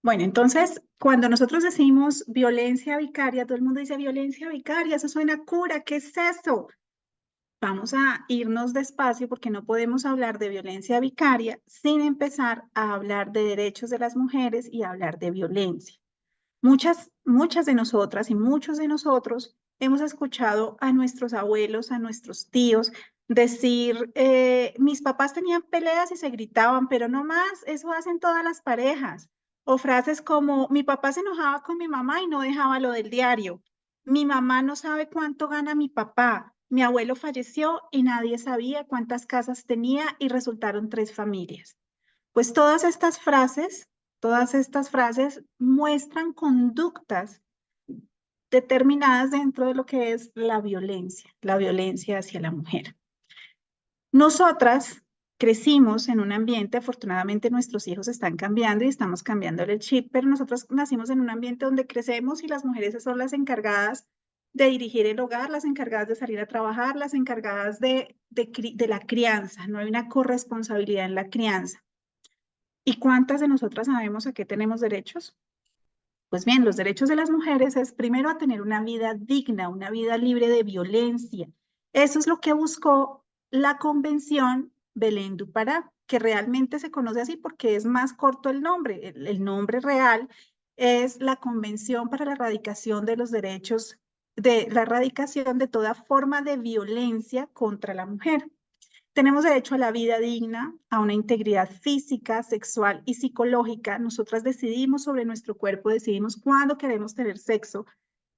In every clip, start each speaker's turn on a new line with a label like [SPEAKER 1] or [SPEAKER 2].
[SPEAKER 1] Bueno, entonces, cuando nosotros decimos violencia vicaria, todo el mundo dice violencia vicaria, eso suena a cura, ¿qué es eso? Vamos a irnos despacio porque no podemos hablar de violencia vicaria sin empezar a hablar de derechos de las mujeres y hablar de violencia. Muchas de nosotras y muchos de nosotros hemos escuchado a nuestros abuelos, a nuestros tíos decir, mis papás tenían peleas y se gritaban, pero no más, eso hacen todas las parejas. O frases como, mi papá se enojaba con mi mamá y no dejaba lo del diario. Mi mamá no sabe cuánto gana mi papá. Mi abuelo falleció y nadie sabía cuántas casas tenía y resultaron 3 familias. Pues todas estas frases muestran conductas determinadas dentro de lo que es la violencia hacia la mujer. Nosotras crecimos en un ambiente, afortunadamente nuestros hijos están cambiando y estamos cambiando el chip, pero nosotros nacimos en un ambiente donde crecemos y las mujeres son las encargadas de dirigir el hogar, las encargadas de salir a trabajar, las encargadas de la crianza. No hay una corresponsabilidad en la crianza. ¿Y cuántas de nosotras sabemos a qué tenemos derechos? Pues bien, los derechos de las mujeres es primero a tener una vida digna, una vida libre de violencia. Eso es lo que buscó la Convención Belén du Pará, que realmente se conoce así porque es más corto el nombre. El nombre real es la Convención para la Erradicación de los Derechos, de la erradicación de toda forma de violencia contra la mujer. Tenemos derecho a la vida digna, a una integridad física, sexual y psicológica. Nosotras decidimos sobre nuestro cuerpo, decidimos cuándo queremos tener sexo,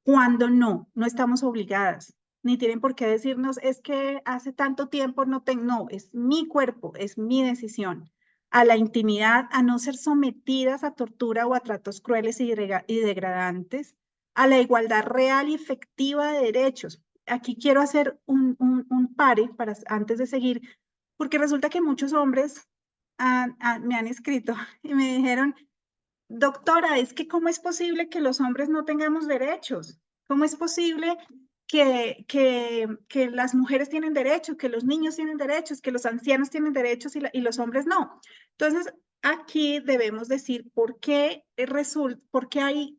[SPEAKER 1] cuándo no. No estamos obligadas, ni tienen por qué decirnos, es que hace tanto tiempo no tengo. No, es mi cuerpo, es mi decisión. A la intimidad, a no ser sometidas a tortura o a tratos crueles y degradantes, a la igualdad real y efectiva de derechos. Aquí quiero hacer un pare para, antes de seguir, porque resulta que muchos hombres me han escrito y me dijeron, doctora, es que ¿cómo es posible que los hombres no tengamos derechos? ¿Cómo es posible que las mujeres tienen derechos, que los niños tienen derechos, que los ancianos tienen derechos y los hombres no? Entonces, aquí debemos decir por qué hay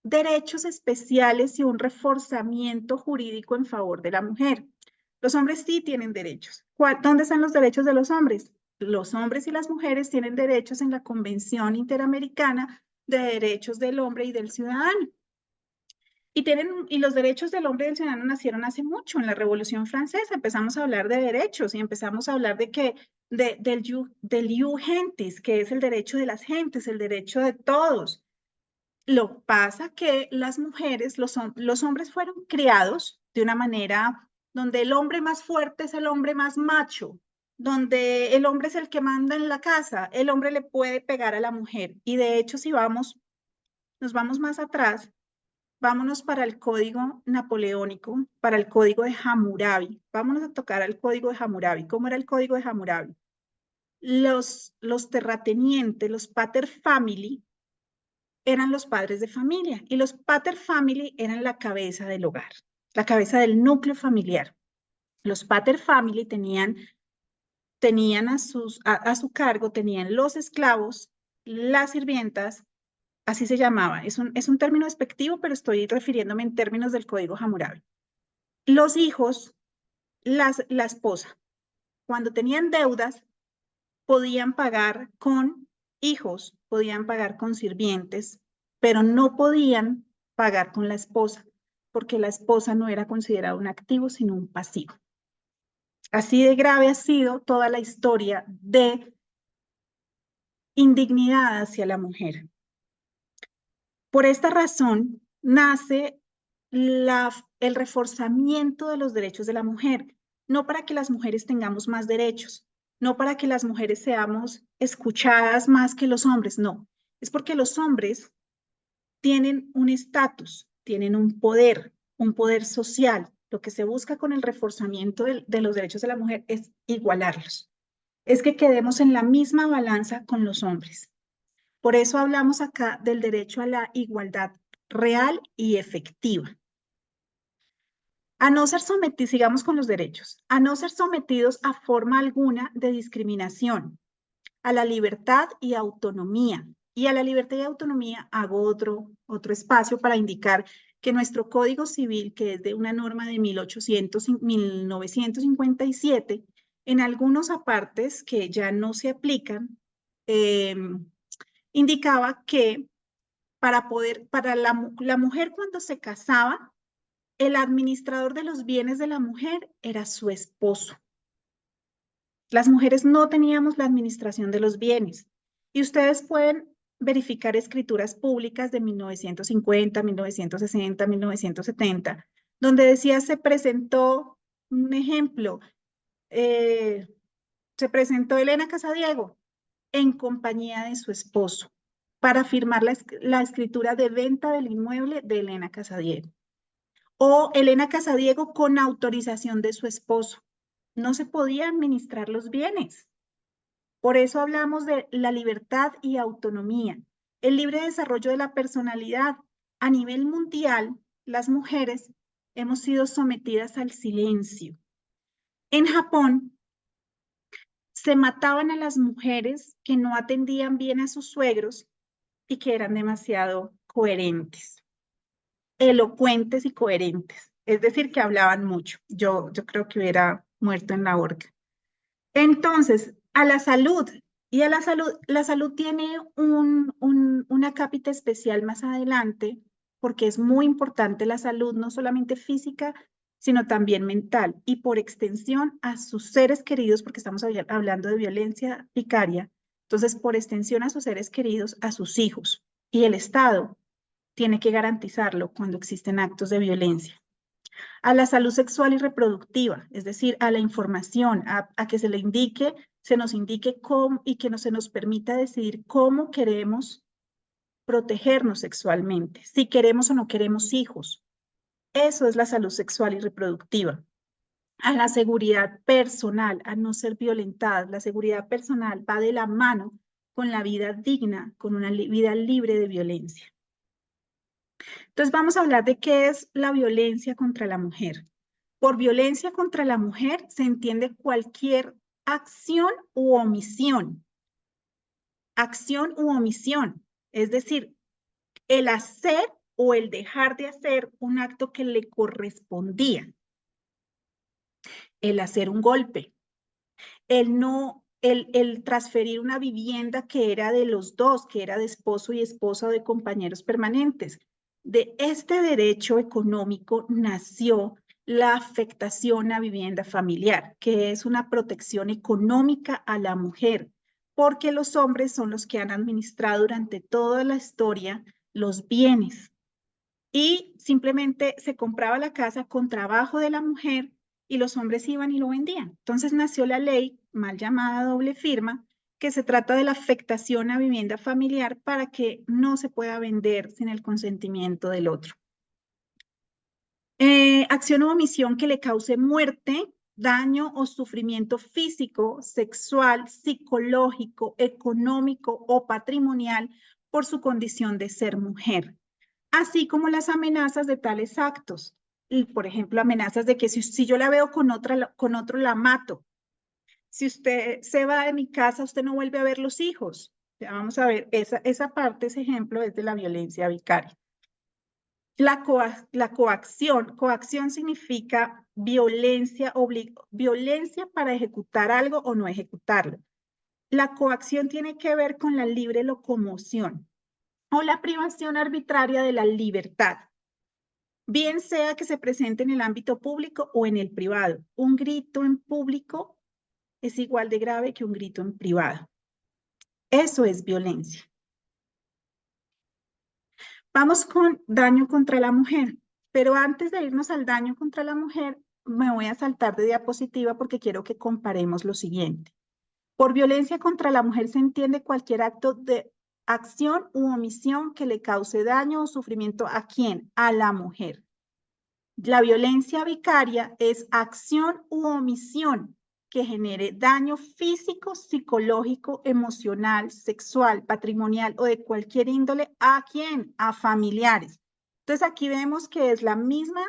[SPEAKER 1] derechos especiales y un reforzamiento jurídico en favor de la mujer. Los hombres sí tienen derechos. ¿Dónde están los derechos de los hombres? Los hombres y las mujeres tienen derechos en la Convención Interamericana de Derechos del Hombre y del Ciudadano. Y los derechos del hombre y del ciudadano nacieron hace mucho, en la Revolución Francesa. Empezamos a hablar de derechos y empezamos a hablar del ius gentis, que es el derecho de las gentes, el derecho de todos. Lo pasa que las mujeres, los hombres fueron criados de una manera donde el hombre más fuerte es el hombre más macho, donde el hombre es el que manda en la casa, el hombre le puede pegar a la mujer. Y de hecho, si nos vamos más atrás, vámonos para el código napoleónico, para el código de Hammurabi. Vámonos a tocar al código de Hammurabi. ¿Cómo era el código de Hammurabi? Los terratenientes, los pater family, eran los padres de familia y los pater family eran la cabeza del hogar, la cabeza del núcleo familiar. Los pater family tenían a su cargo, tenían los esclavos, las sirvientas, así se llamaba. Es un término despectivo, pero estoy refiriéndome en términos del Código Hammurabi. Los hijos, la esposa, cuando tenían deudas, podían pagar con hijos, podían pagar con sirvientes, pero no podían pagar con la esposa, porque la esposa no era considerada un activo, sino un pasivo. Así de grave ha sido toda la historia de indignidad hacia la mujer. Por esta razón nace el reforzamiento de los derechos de la mujer, no para que las mujeres tengamos más derechos, no para que las mujeres seamos escuchadas más que los hombres, no, es porque los hombres tienen un estatus, tienen un poder social. Lo que se busca con el reforzamiento de los derechos de la mujer es igualarlos, es que quedemos en la misma balanza con los hombres. Por eso hablamos acá del derecho a la igualdad real y efectiva. A no ser sometidos, sigamos con los derechos, a no ser sometidos a forma alguna de discriminación, a la libertad y autonomía, Y a la libertad y autonomía hago otro espacio para indicar que nuestro Código Civil, que es de una norma de 1957, en algunos apartes que ya no se aplican, indicaba que para la mujer cuando se casaba, el administrador de los bienes de la mujer era su esposo. Las mujeres no teníamos la administración de los bienes. Y ustedes pueden verificar escrituras públicas de 1950, 1960, 1970, donde decía se presentó, un ejemplo, se presentó Elena Casadiego en compañía de su esposo para firmar la escritura de venta del inmueble de Elena Casadiego. O Elena Casadiego con autorización de su esposo. No se podía administrar los bienes. Por eso hablamos de la libertad y autonomía, el libre desarrollo de la personalidad. A nivel mundial, las mujeres hemos sido sometidas al silencio. En Japón, se mataban a las mujeres que no atendían bien a sus suegros y que eran demasiado coherentes, elocuentes y coherentes. Es decir, que hablaban mucho. Yo creo que hubiera muerto en la horca. Entonces, a la salud. Y a la salud tiene una cápita especial más adelante, porque es muy importante la salud, no solamente física, sino también mental. Y por extensión a sus seres queridos, porque estamos hablando de violencia vicaria. Entonces, por extensión a sus seres queridos, a sus hijos. Y el Estado tiene que garantizarlo cuando existen actos de violencia. A la salud sexual y reproductiva, es decir, a la información, a que se le indique, se nos indique cómo y que no se nos permita decidir cómo queremos protegernos sexualmente, si queremos o no queremos hijos. Eso es la salud sexual y reproductiva. A la seguridad personal, a no ser violentadas. La seguridad personal va de la mano con la vida digna, con una vida libre de violencia. Entonces vamos a hablar de qué es la violencia contra la mujer. Por violencia contra la mujer se entiende cualquier acción u omisión. Acción u omisión, es decir, el hacer o el dejar de hacer un acto que le correspondía. El hacer un golpe, el transferir una vivienda que era de los dos, que era de esposo y esposa o de compañeros permanentes. De este derecho económico nació la afectación a vivienda familiar, que es una protección económica a la mujer, porque los hombres son los que han administrado durante toda la historia los bienes. Y simplemente se compraba la casa con trabajo de la mujer y los hombres iban y lo vendían. Entonces nació la ley, mal llamada doble firma, que se trata de la afectación a vivienda familiar para que no se pueda vender sin el consentimiento del otro. Acción o omisión que le cause muerte, daño o sufrimiento físico, sexual, psicológico, económico o patrimonial por su condición de ser mujer, así como las amenazas de tales actos. Y, por ejemplo, amenazas de que si yo la veo con otro la mato. Si usted se va de mi casa, usted no vuelve a ver los hijos. Ya vamos a ver, esa parte, ese ejemplo es de la violencia vicaria. La coacción significa violencia para ejecutar algo o no ejecutarlo. La coacción tiene que ver con la libre locomoción o la privación arbitraria de la libertad, bien sea que se presente en el ámbito público o en el privado. Un grito en público es igual de grave que un grito en privado. Eso es violencia. Vamos con daño contra la mujer, pero antes de irnos al daño contra la mujer, me voy a saltar de diapositiva porque quiero que comparemos lo siguiente. Por violencia contra la mujer se entiende cualquier acto de acción u omisión que le cause daño o sufrimiento ¿a quién? A la mujer. La violencia vicaria es acción u omisión que genere daño físico, psicológico, emocional, sexual, patrimonial o de cualquier índole. ¿A quién? A familiares. Entonces aquí vemos que es el mismo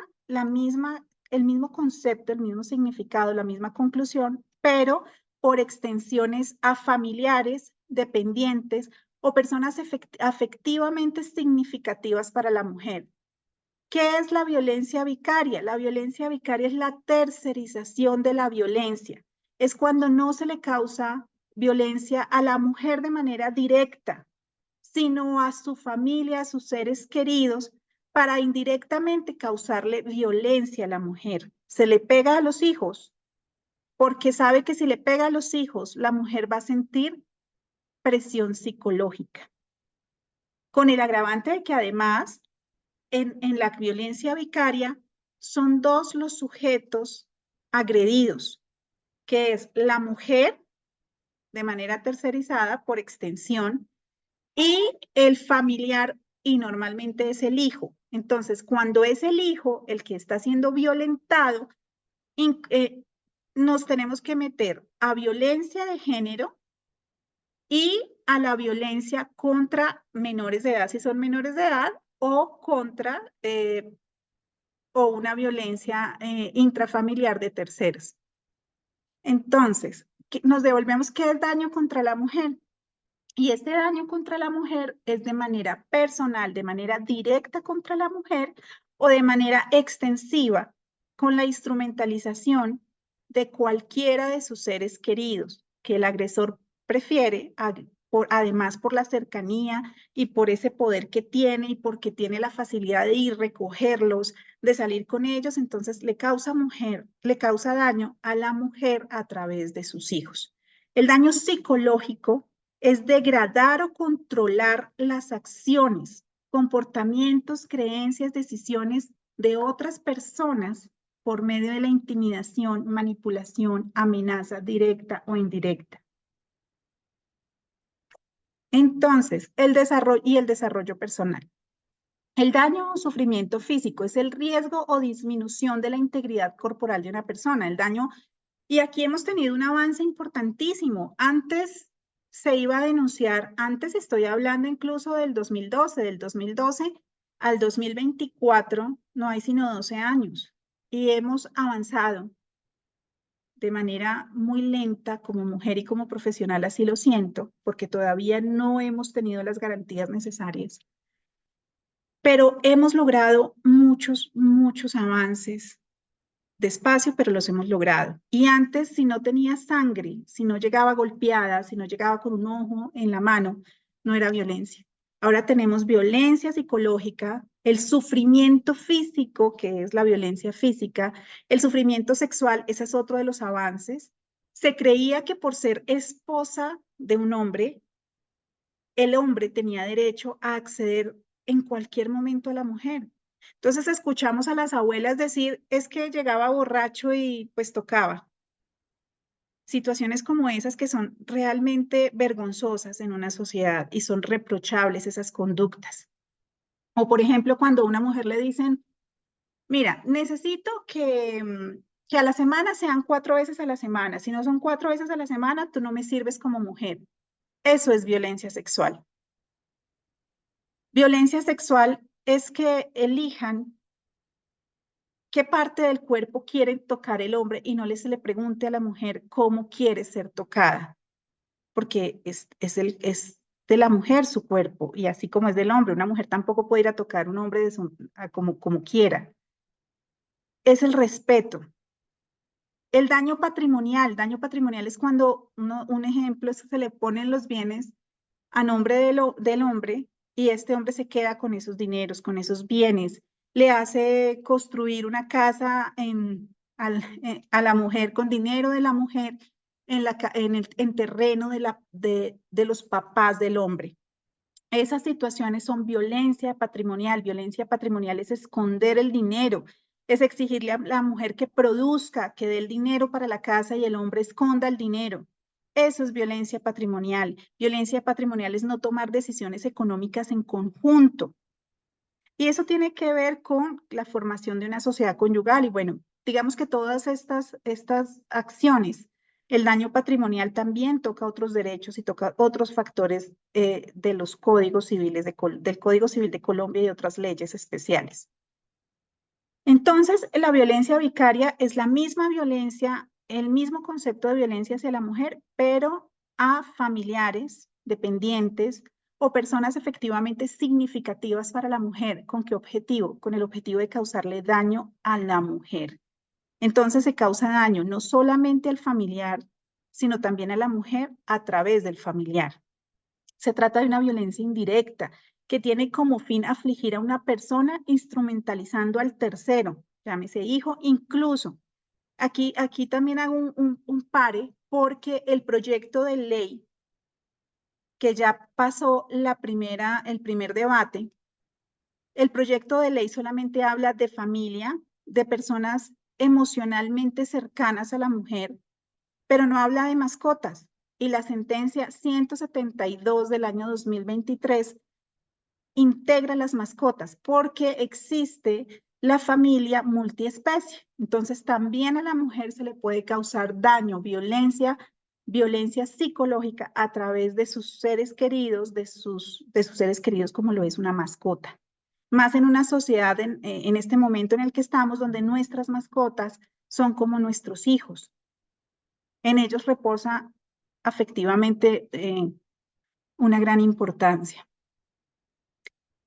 [SPEAKER 1] concepto, el mismo significado, la misma conclusión, pero por extensiones a familiares, dependientes o personas afectivamente significativas para la mujer. ¿Qué es la violencia vicaria? La violencia vicaria es la tercerización de la violencia. Es cuando no se le causa violencia a la mujer de manera directa, sino a su familia, a sus seres queridos, para indirectamente causarle violencia a la mujer. Se le pega a los hijos, porque sabe que si le pega a los hijos, la mujer va a sentir presión psicológica. Con el agravante de que además en la violencia vicaria son dos los sujetos agredidos, que es la mujer de manera tercerizada por extensión y el familiar, y normalmente es el hijo. Entonces, cuando es el hijo el que está siendo violentado, nos tenemos que meter a violencia de género y a la violencia contra menores de edad, si son menores de edad, o contra o una violencia intrafamiliar de terceros. Entonces, nos devolvemos qué es daño contra la mujer. Y este daño contra la mujer es de manera personal, de manera directa contra la mujer o de manera extensiva con la instrumentalización de cualquiera de sus seres queridos que el agresor prefiere, además por la cercanía y por ese poder que tiene y porque tiene la facilidad de ir, recogerlos, de salir con ellos, entonces le causa daño a la mujer a través de sus hijos. El daño psicológico es degradar o controlar las acciones, comportamientos, creencias, decisiones de otras personas por medio de la intimidación, manipulación, amenaza directa o indirecta. Entonces, el desarrollo personal. El daño o sufrimiento físico es el riesgo o disminución de la integridad corporal de una persona. El daño, y aquí hemos tenido un avance importantísimo. Antes se iba a denunciar, antes estoy hablando incluso del 2012 al 2024, no hay sino 12 años. Y hemos avanzado de manera muy lenta como mujer y como profesional, así lo siento, porque todavía no hemos tenido las garantías necesarias. Pero hemos logrado muchos avances, despacio, pero los hemos logrado. Y antes, si no tenía sangre, si no llegaba golpeada, si no llegaba con un ojo en la mano, no era violencia. Ahora tenemos violencia psicológica, el sufrimiento físico, que es la violencia física, el sufrimiento sexual, ese es otro de los avances. Se creía que por ser esposa de un hombre, el hombre tenía derecho a acceder en cualquier momento a la mujer. Entonces escuchamos a las abuelas decir, es que llegaba borracho y pues tocaba. Situaciones como esas que son realmente vergonzosas en una sociedad y son reprochables esas conductas. O por ejemplo, cuando a una mujer le dicen, mira, necesito que a la semana sean 4 veces a la semana. Si no son 4 veces a la semana, tú no me sirves como mujer. Eso es violencia sexual. Violencia sexual es que elijan qué parte del cuerpo quiere tocar el hombre y no se le pregunte a la mujer cómo quiere ser tocada, porque es de la mujer su cuerpo y así como es del hombre, una mujer tampoco puede ir a tocar a un hombre como quiera. Es el respeto. El daño patrimonial es cuando un ejemplo es que se le ponen los bienes a nombre del hombre y este hombre se queda con esos dineros, con esos bienes, le hace construir una casa a la mujer con dinero de la mujer en terreno de los papás del hombre. Esas situaciones son violencia patrimonial. Violencia patrimonial es esconder el dinero, es exigirle a la mujer que produzca, que dé el dinero para la casa y el hombre esconda el dinero. Eso es violencia patrimonial. Violencia patrimonial es no tomar decisiones económicas en conjunto. Y eso tiene que ver con la formación de una sociedad conyugal. Y bueno, digamos que todas estas acciones, el daño patrimonial también toca otros derechos y toca otros factores de los códigos civiles del Código Civil de Colombia y otras leyes especiales. Entonces, la violencia vicaria es la misma violencia, el mismo concepto de violencia hacia la mujer, pero a familiares, dependientes o personas efectivamente significativas para la mujer. ¿Con qué objetivo? Con el objetivo de causarle daño a la mujer. Entonces se causa daño no solamente al familiar, sino también a la mujer a través del familiar. Se trata de una violencia indirecta que tiene como fin afligir a una persona instrumentalizando al tercero, llámese hijo, incluso. Aquí también hago un pare porque el proyecto de ley que ya pasó el primer debate, el proyecto de ley solamente habla de familia, de personas emocionalmente cercanas a la mujer, pero no habla de mascotas. Y la sentencia 172 del año 2023 integra las mascotas porque existe la familia multiespecie. Entonces también a la mujer se le puede causar daño, violencia psicológica a través de sus seres queridos, de sus seres queridos como lo es una mascota. Más en una sociedad en este momento en el que estamos, donde nuestras mascotas son como nuestros hijos. En ellos reposa afectivamente una gran importancia.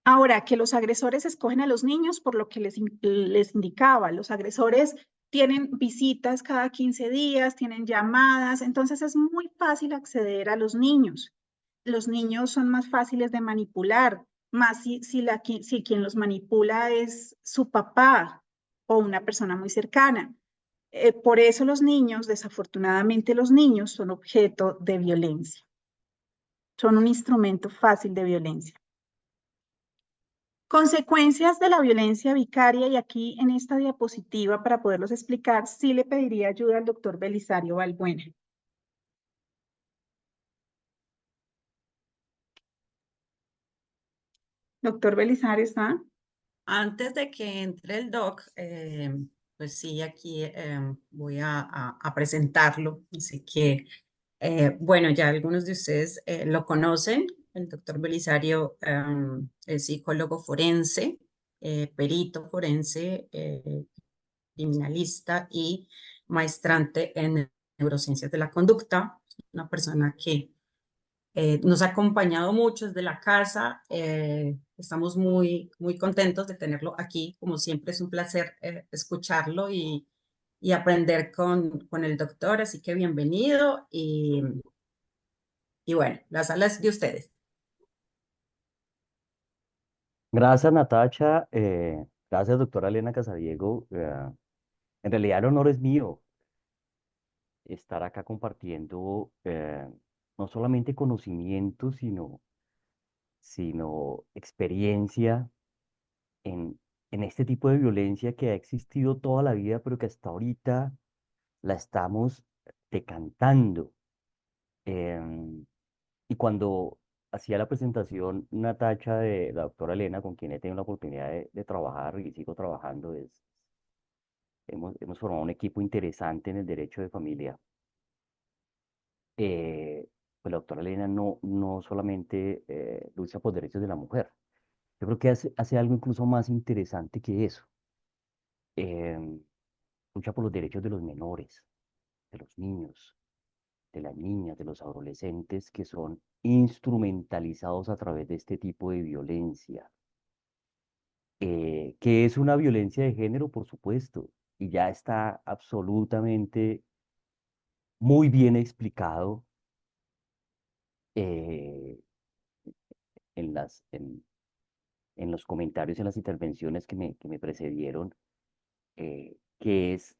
[SPEAKER 1] Ahora, que los agresores escogen a los niños por lo que les indicaba, los agresores tienen visitas cada 15 días, tienen llamadas, entonces es muy fácil acceder a los niños. Los niños son más fáciles de manipular, más si quien los manipula es su papá o una persona muy cercana. Por eso los niños, desafortunadamente los niños son objeto de violencia, son un instrumento fácil de violencia. Consecuencias de la violencia vicaria, y aquí en esta diapositiva para poderlos explicar, sí le pediría ayuda al doctor Belisario Balbuena. Doctor Belisario, ¿está?
[SPEAKER 2] Antes de que entre el doc, pues sí, aquí voy a presentarlo. Así que, bueno, ya algunos de ustedes lo conocen. El doctor Belisario es psicólogo forense, perito forense, criminalista y maestrante en neurociencias de la conducta. Una persona que nos ha acompañado mucho desde la casa. Estamos muy contentos de tenerlo aquí. Como siempre, es un placer escucharlo y aprender con el doctor. Así que bienvenido y bueno, la sala es de ustedes.
[SPEAKER 3] Gracias, Natacha. Gracias, doctora Elena Casadiego. En realidad, el honor es mío estar acá compartiendo no solamente conocimiento, sino experiencia en, en este tipo de violencia que ha existido toda la vida, pero que hasta ahorita la estamos decantando. Em, y cuando hacía la presentación Natacha de la doctora Elena, con quien he tenido la oportunidad de trabajar y sigo trabajando, hemos formado un equipo interesante en el derecho de familia. Pues la doctora Elena no solamente lucha por derechos de la mujer, yo creo que hace algo incluso más interesante que eso. Em, Lucha por los derechos de los menores, de los niños, de las niñas, de los adolescentes que son instrumentalizados a través de este tipo de violencia, que es una violencia de género, por supuesto, y ya está absolutamente muy bien explicado eh, en en los comentarios, en las intervenciones que me precedieron, que es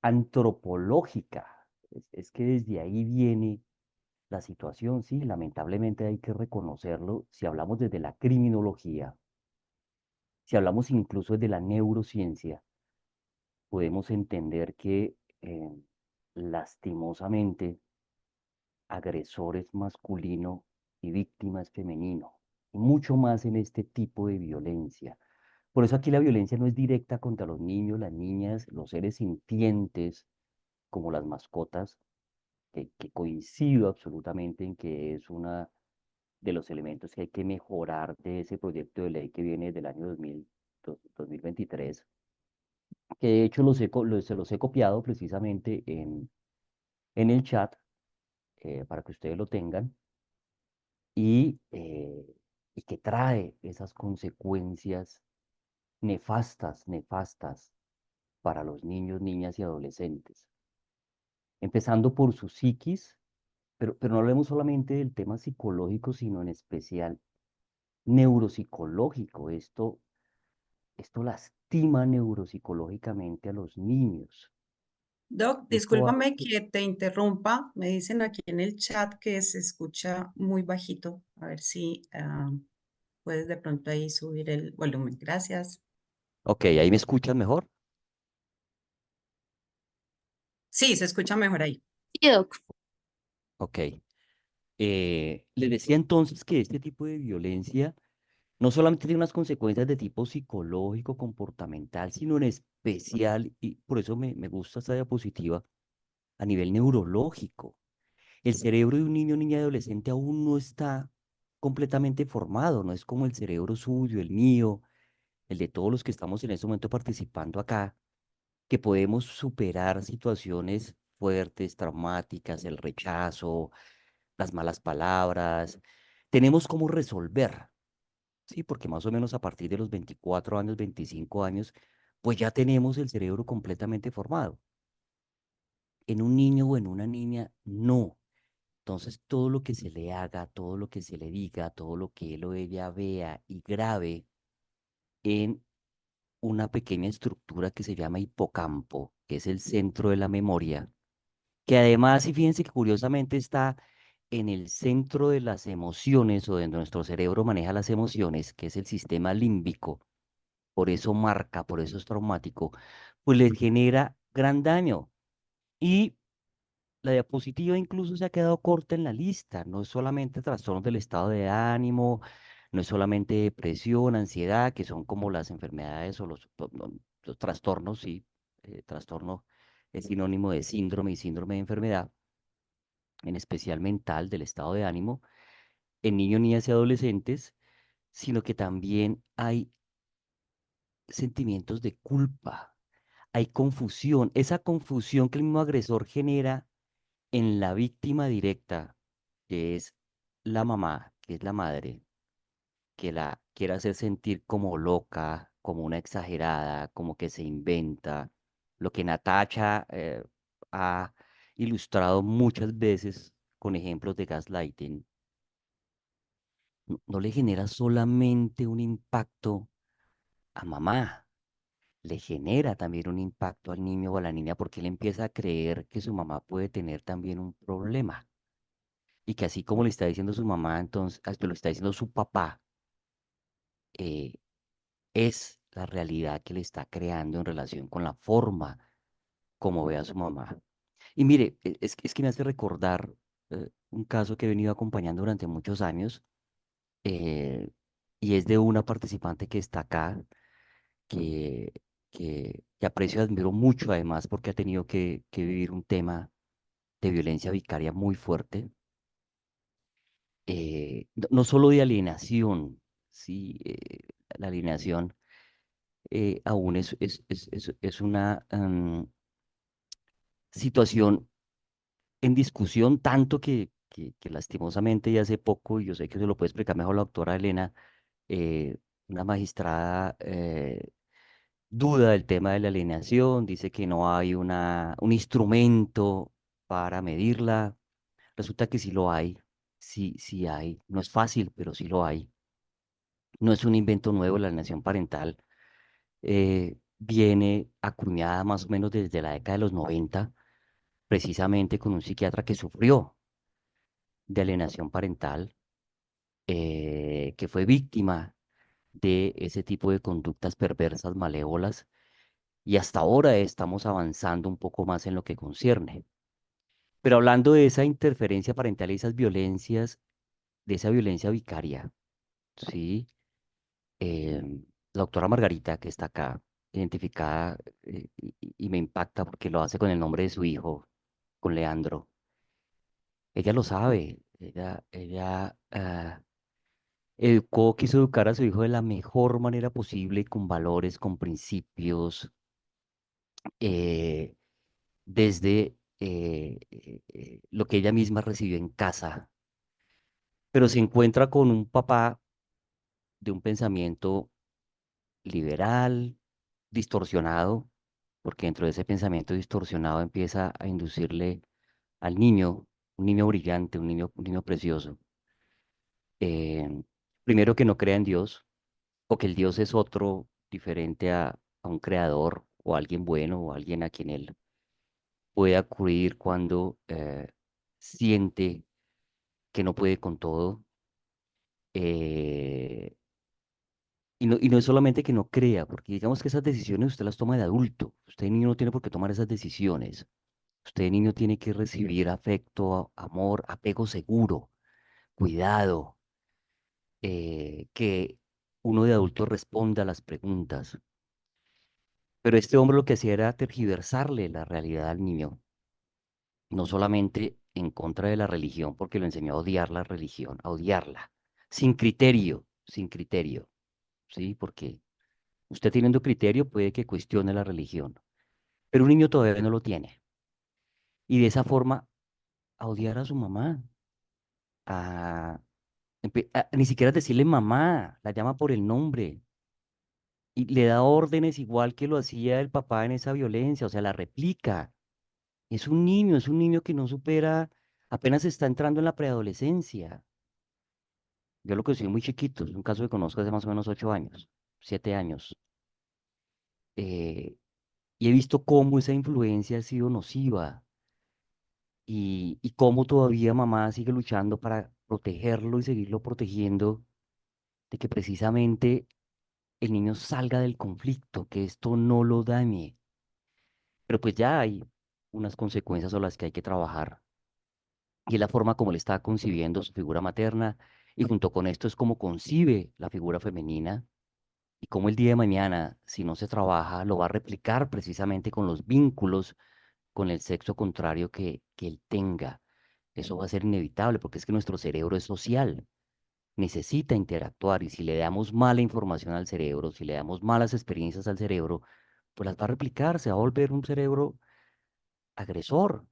[SPEAKER 3] antropológica. Es que desde ahí viene la situación, sí, lamentablemente hay que reconocerlo. Si hablamos desde la criminología, si hablamos incluso desde la neurociencia, podemos entender que lastimosamente agresor es masculino y víctima es femenino, y mucho más en este tipo de violencia. Por eso aquí la violencia no es directa contra los niños, las niñas, los seres sintientes, como las mascotas, que coincido absolutamente en que es uno de los elementos que hay que mejorar de ese proyecto de ley que viene del año 2023, que de hecho se los he copiado precisamente en el chat para que ustedes lo tengan. Y y que trae esas consecuencias nefastas, nefastas para los niños, niñas y adolescentes. Empezando por su psiquis, pero no hablemos solamente del tema psicológico, sino en especial neuropsicológico. Esto lastima neuropsicológicamente a los niños.
[SPEAKER 2] Doc,
[SPEAKER 3] Esto
[SPEAKER 2] discúlpame que te interrumpa. Me dicen aquí en el chat que se escucha muy bajito. A ver si puedes de pronto ahí subir el volumen. Gracias.
[SPEAKER 3] Ok, ¿ahí me escuchan mejor?
[SPEAKER 2] Sí, se escucha mejor ahí.
[SPEAKER 4] Sí, doc.
[SPEAKER 3] Ok. Les decía entonces que este tipo de violencia no solamente tiene unas consecuencias de tipo psicológico, comportamental, sino en especial, y por eso me gusta esta diapositiva, a nivel neurológico. El cerebro de un niño, niña y adolescente aún no está completamente formado, no es como el cerebro suyo, el mío, el de todos los que estamos en este momento participando acá, que podemos superar situaciones fuertes, traumáticas, el rechazo, las malas palabras. Tenemos cómo resolver, ¿sí? Porque más o menos a partir de los 24 años, 25 años, pues ya tenemos el cerebro completamente formado. En un niño o en una niña, no. Entonces, todo lo que se le haga, todo lo que se le diga, todo lo que él o ella vea y grabe en una pequeña estructura que se llama hipocampo, que es el centro de la memoria, que además, y fíjense que curiosamente está en el centro de las emociones o de nuestro cerebro maneja las emociones, que es el sistema límbico, por eso marca, por eso es traumático, pues les genera gran daño. Y la diapositiva incluso se ha quedado corta en la lista, no es solamente trastornos del estado de ánimo, no es solamente depresión, ansiedad, que son como las enfermedades o los trastornos, sí, trastorno es sinónimo de síndrome y síndrome de enfermedad, en especial mental del estado de ánimo, en niños, niñas y adolescentes, sino que también hay sentimientos de culpa, hay confusión, esa confusión que el mismo agresor genera en la víctima directa, que es la mamá, que es la madre, que la quiere hacer sentir como loca, como una exagerada, como que se inventa, lo que Natacha ha ilustrado muchas veces con ejemplos de gaslighting, no le genera solamente un impacto a mamá, le genera también un impacto al niño o a la niña porque él empieza a creer que su mamá puede tener también un problema y que así como le está diciendo su mamá, entonces, lo está diciendo su papá, eh, es la realidad que le está creando en relación con la forma como ve a su mamá. Y mire, es que me hace recordar un caso que he venido acompañando durante muchos años eh, y es de una participante que está acá, que, que aprecio y admiro mucho además porque ha tenido que vivir un tema de violencia vicaria muy fuerte, no solo de alienación, sí, la alienación aún es una situación en discusión, tanto que lastimosamente y hace poco, y yo sé que se lo puede explicar mejor la doctora Elena, eh, una magistrada duda del tema de la alienación, dice que no hay un instrumento para medirla. Resulta que sí lo hay, sí, sí hay. No es fácil, pero sí lo hay. No es un invento nuevo la alienación parental. Viene acuñada más o menos desde la década de los 90, precisamente con un psiquiatra que sufrió de alienación parental, que fue víctima de ese tipo de conductas perversas, malévolas, y hasta ahora estamos avanzando un poco más en lo que concierne. Pero hablando de esa interferencia parental y esas violencias, de esa violencia vicaria, ¿sí? La doctora Margarita, que está acá, identificada, y me impacta porque lo hace con el nombre de su hijo, con Leandro. Ella lo sabe, ella educó, quiso educar a su hijo de la mejor manera posible, con valores, con principios, eh, desde lo que ella misma recibió en casa, pero se encuentra con un papá de un pensamiento liberal, distorsionado, porque dentro de ese pensamiento distorsionado empieza a inducirle al niño, un niño brillante, un niño precioso, eh, primero que no crea en Dios, o que el Dios es otro diferente a un creador o alguien bueno o alguien a quien él puede acudir cuando siente que no puede con todo. eh, y no es solamente que no crea, porque digamos que esas decisiones usted las toma de adulto. Usted de niño no tiene por qué tomar esas decisiones. Usted de niño tiene que recibir afecto, amor, apego seguro, cuidado, que uno de adulto responda a las preguntas. Pero este hombre lo que hacía era tergiversarle la realidad al niño, no solamente en contra de la religión, porque lo enseñó a odiar la religión, a odiarla, sin criterio, ¿sí? Porque usted teniendo criterio puede que cuestione la religión, pero un niño todavía no lo tiene. Y de esa forma, a odiar a su mamá, a, ni siquiera decirle mamá, la llama por el nombre y le da órdenes igual que lo hacía el papá en esa violencia, o sea, la replica. Es un niño que no supera, apenas está entrando en la preadolescencia. Yo lo que soy muy chiquito, es un caso que conozco hace más o menos 8 años, 7 años. eh, y he visto cómo esa influencia ha sido nociva y cómo todavía mamá sigue luchando para protegerlo y seguirlo protegiendo de que precisamente el niño salga del conflicto, que esto no lo dañe. Pero pues ya hay unas consecuencias sobre las que hay que trabajar y es la forma como él está concibiendo su figura materna y junto con esto es como concibe la figura femenina y cómo el día de mañana, si no se trabaja, lo va a replicar precisamente con los vínculos con el sexo contrario que él tenga. Eso va a ser inevitable porque es que nuestro cerebro es social, necesita interactuar y si le damos mala información al cerebro, si le damos malas experiencias al cerebro, pues las va a replicar, se va a volver un cerebro agresor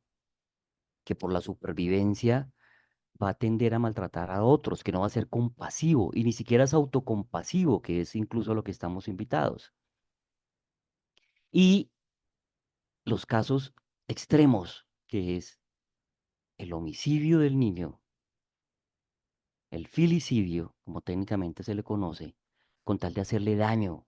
[SPEAKER 3] que por la supervivencia va a tender a maltratar a otros, que no va a ser compasivo y ni siquiera es autocompasivo, que es incluso lo que estamos invitados. Y los casos extremos, que es el homicidio del niño, el filicidio, como técnicamente se le conoce, con tal de hacerle daño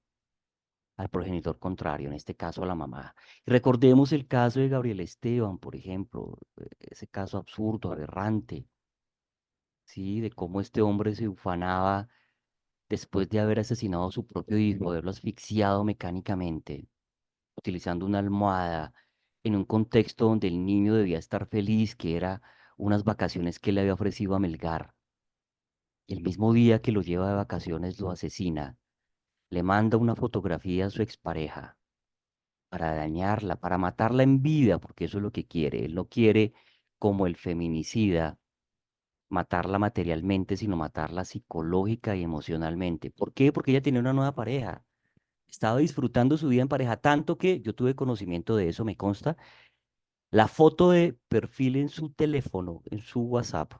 [SPEAKER 3] al progenitor contrario, en este caso a la mamá. Y recordemos el caso de Gabriel Esteban, por ejemplo, ese caso absurdo, aberrante, ¿sí? De cómo este hombre se ufanaba después de haber asesinado a su propio hijo, haberlo asfixiado mecánicamente, utilizando una almohada, en un contexto donde el niño debía estar feliz, que era unas vacaciones que le había ofrecido a Melgar. Y el mismo día que lo lleva de vacaciones lo asesina, le manda una fotografía a su expareja para dañarla, para matarla en vida, porque eso es lo que quiere. Él no quiere, como el feminicida, matarla materialmente, sino matarla psicológica y emocionalmente. ¿Por qué? Porque ella tiene una nueva pareja. Estaba disfrutando su vida en pareja, tanto que yo tuve conocimiento de eso, me consta. La foto de perfil en su teléfono, en su WhatsApp,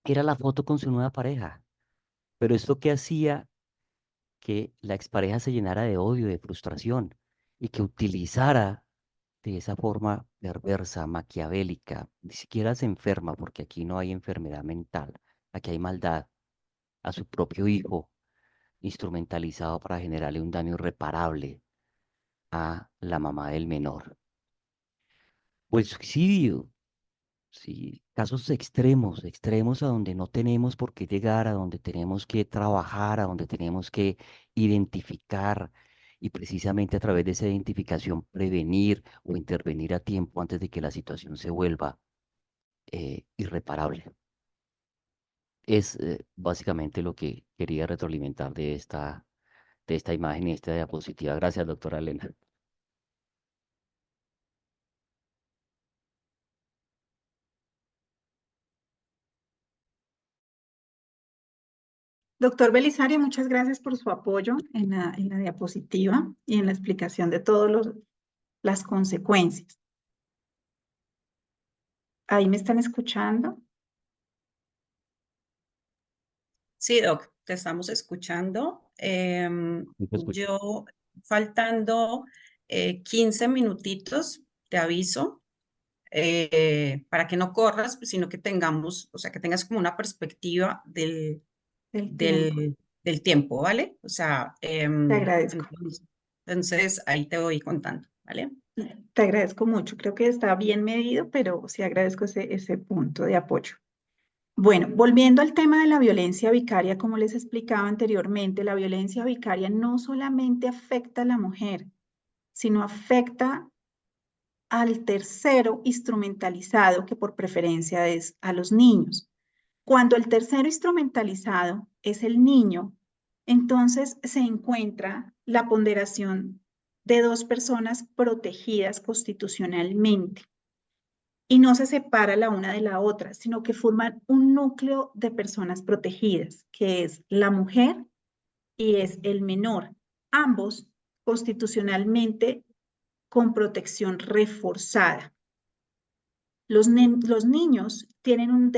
[SPEAKER 3] era la foto con su nueva pareja. Pero esto que hacía que la expareja se llenara de odio, de frustración y que utilizara de esa forma perversa, maquiavélica, ni siquiera se enferma, porque aquí no hay enfermedad mental, aquí hay maldad, a su propio hijo, instrumentalizado para generarle un daño irreparable a la mamá del menor. Pues suicidio, sí, casos extremos, extremos a donde no tenemos por qué llegar, a donde tenemos que trabajar, a donde tenemos que identificar y precisamente a través de esa identificación prevenir o intervenir a tiempo antes de que la situación se vuelva irreparable. Es básicamente lo que quería retroalimentar de esta imagen y esta diapositiva. Gracias, doctora Elena.
[SPEAKER 1] Doctor Belisario, muchas gracias por su apoyo en la diapositiva y en la explicación de todas las consecuencias. ¿Ahí me están escuchando?
[SPEAKER 2] Sí, doc. te estamos escuchando.
[SPEAKER 3] Sí, te escucho.
[SPEAKER 2] Yo, faltando 15 minutitos, te aviso, para que no corras, pues, sino que tengamos, o sea, que tengas como una perspectiva
[SPEAKER 1] Del tiempo.
[SPEAKER 2] del tiempo, ¿vale? O sea,
[SPEAKER 1] Te agradezco.
[SPEAKER 2] entonces ahí te voy contando, ¿vale?
[SPEAKER 1] Te agradezco mucho. Creo que está bien medido, pero sí agradezco ese punto de apoyo. Bueno, volviendo al tema de la violencia vicaria, como les explicaba anteriormente, la violencia vicaria no solamente afecta a la mujer, sino afecta al tercero instrumentalizado, que por preferencia es a los niños. Cuando el tercero instrumentalizado es el niño, entonces se encuentra la ponderación de dos personas protegidas constitucionalmente y no se separa la una de la otra, sino que forman un núcleo de personas protegidas, que es la mujer y es el menor, ambos constitucionalmente con protección reforzada. Los niños tienen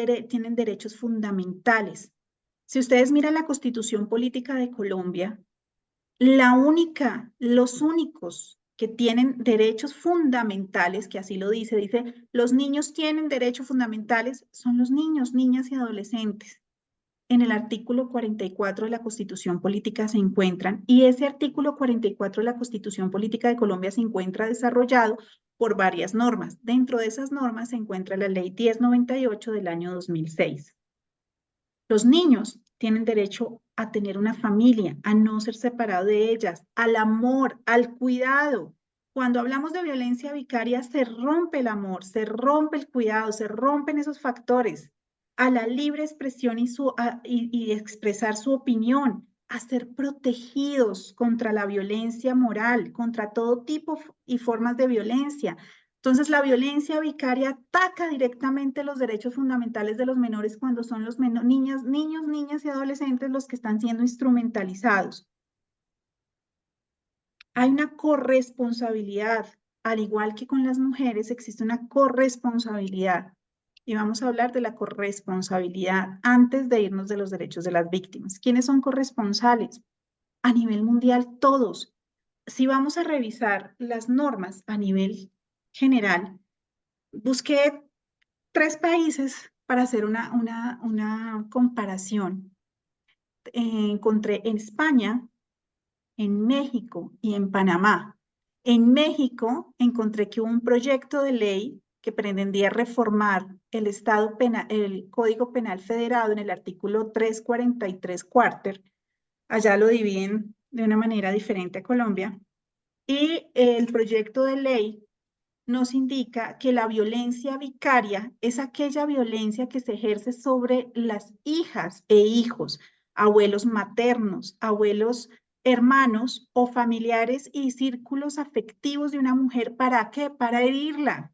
[SPEAKER 1] derechos fundamentales. Si ustedes miran la Constitución Política de Colombia, los únicos que tienen derechos fundamentales, que así lo dice, los niños tienen derechos fundamentales, son los niños, niñas y adolescentes. En el artículo 44 de la Constitución Política se encuentran, y ese artículo 44 de la Constitución Política de Colombia se encuentra desarrollado por varias normas. Dentro de esas normas se encuentra la Ley 1098 del año 2006. Los niños tienen derecho a tener una familia, a no ser separados de ellas, al amor, al cuidado. Cuando hablamos de violencia vicaria, se rompe el amor, se rompe el cuidado, se rompen esos factores, a la libre expresión y expresar su opinión, a ser protegidos contra la violencia moral, contra todo tipo y formas de violencia. Entonces, la violencia vicaria ataca directamente los derechos fundamentales de los menores cuando son los niños, niñas y adolescentes los que están siendo instrumentalizados. Hay una corresponsabilidad, al igual que con las mujeres, existe una corresponsabilidad. Y vamos a hablar de la corresponsabilidad antes de irnos de los derechos de las víctimas. ¿Quiénes son corresponsales? A nivel mundial, todos. Si vamos a revisar las normas a nivel general, busqué 3 países para hacer una comparación. Encontré en España, en México y en Panamá. En México encontré que hubo un proyecto de ley que pretendía reformar el Código Penal Federado en el artículo 343 cuarter. Allá lo dividen de una manera diferente a Colombia. Y el proyecto de ley nos indica que la violencia vicaria es aquella violencia que se ejerce sobre las hijas e hijos, abuelos maternos, abuelos hermanos o familiares y círculos afectivos de una mujer. ¿Para qué? Para herirla,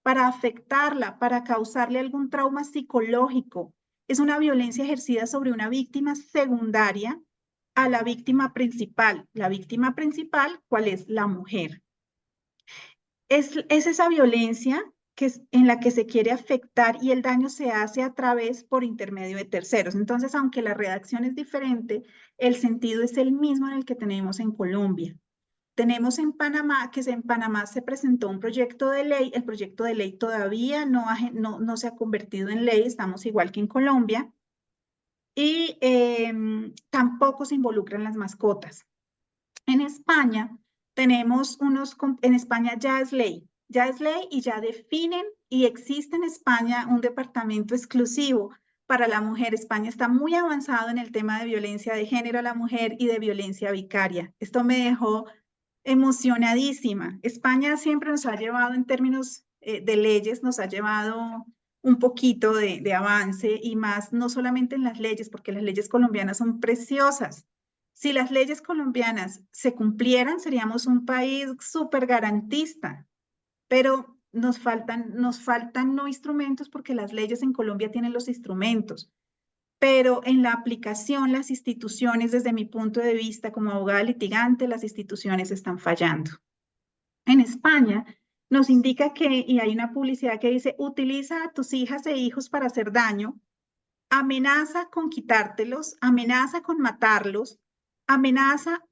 [SPEAKER 1] para afectarla, para causarle algún trauma psicológico. Es una violencia ejercida sobre una víctima secundaria a la víctima principal. La víctima principal, ¿cuál es? La mujer. Es esa violencia en la que se quiere afectar y el daño se hace a través por intermedio de terceros. Entonces, aunque la redacción es diferente, el sentido es el mismo en el que tenemos en Colombia. Tenemos en Panamá, en Panamá se presentó un proyecto de ley, el proyecto de ley todavía no se ha convertido en ley, estamos igual que en Colombia, y tampoco se involucran las mascotas. En España en España ya es ley y ya definen y existe en España un departamento exclusivo para la mujer. España está muy avanzado en el tema de violencia de género a la mujer y de violencia vicaria. Esto me dejó emocionadísima. España siempre nos ha llevado en términos de leyes, nos ha llevado un poquito de avance y más, no solamente en las leyes, porque las leyes colombianas son preciosas. Si las leyes colombianas se cumplieran, seríamos un país súper garantista, pero nos faltan no instrumentos porque las leyes en Colombia tienen los instrumentos, pero en la aplicación, las instituciones, desde mi punto de vista como abogada litigante, las instituciones están fallando. En España nos indica que, y hay una publicidad que dice, utiliza a tus hijas e hijos para hacer daño, amenaza con quitártelos, amenaza con matarlos, amenaza,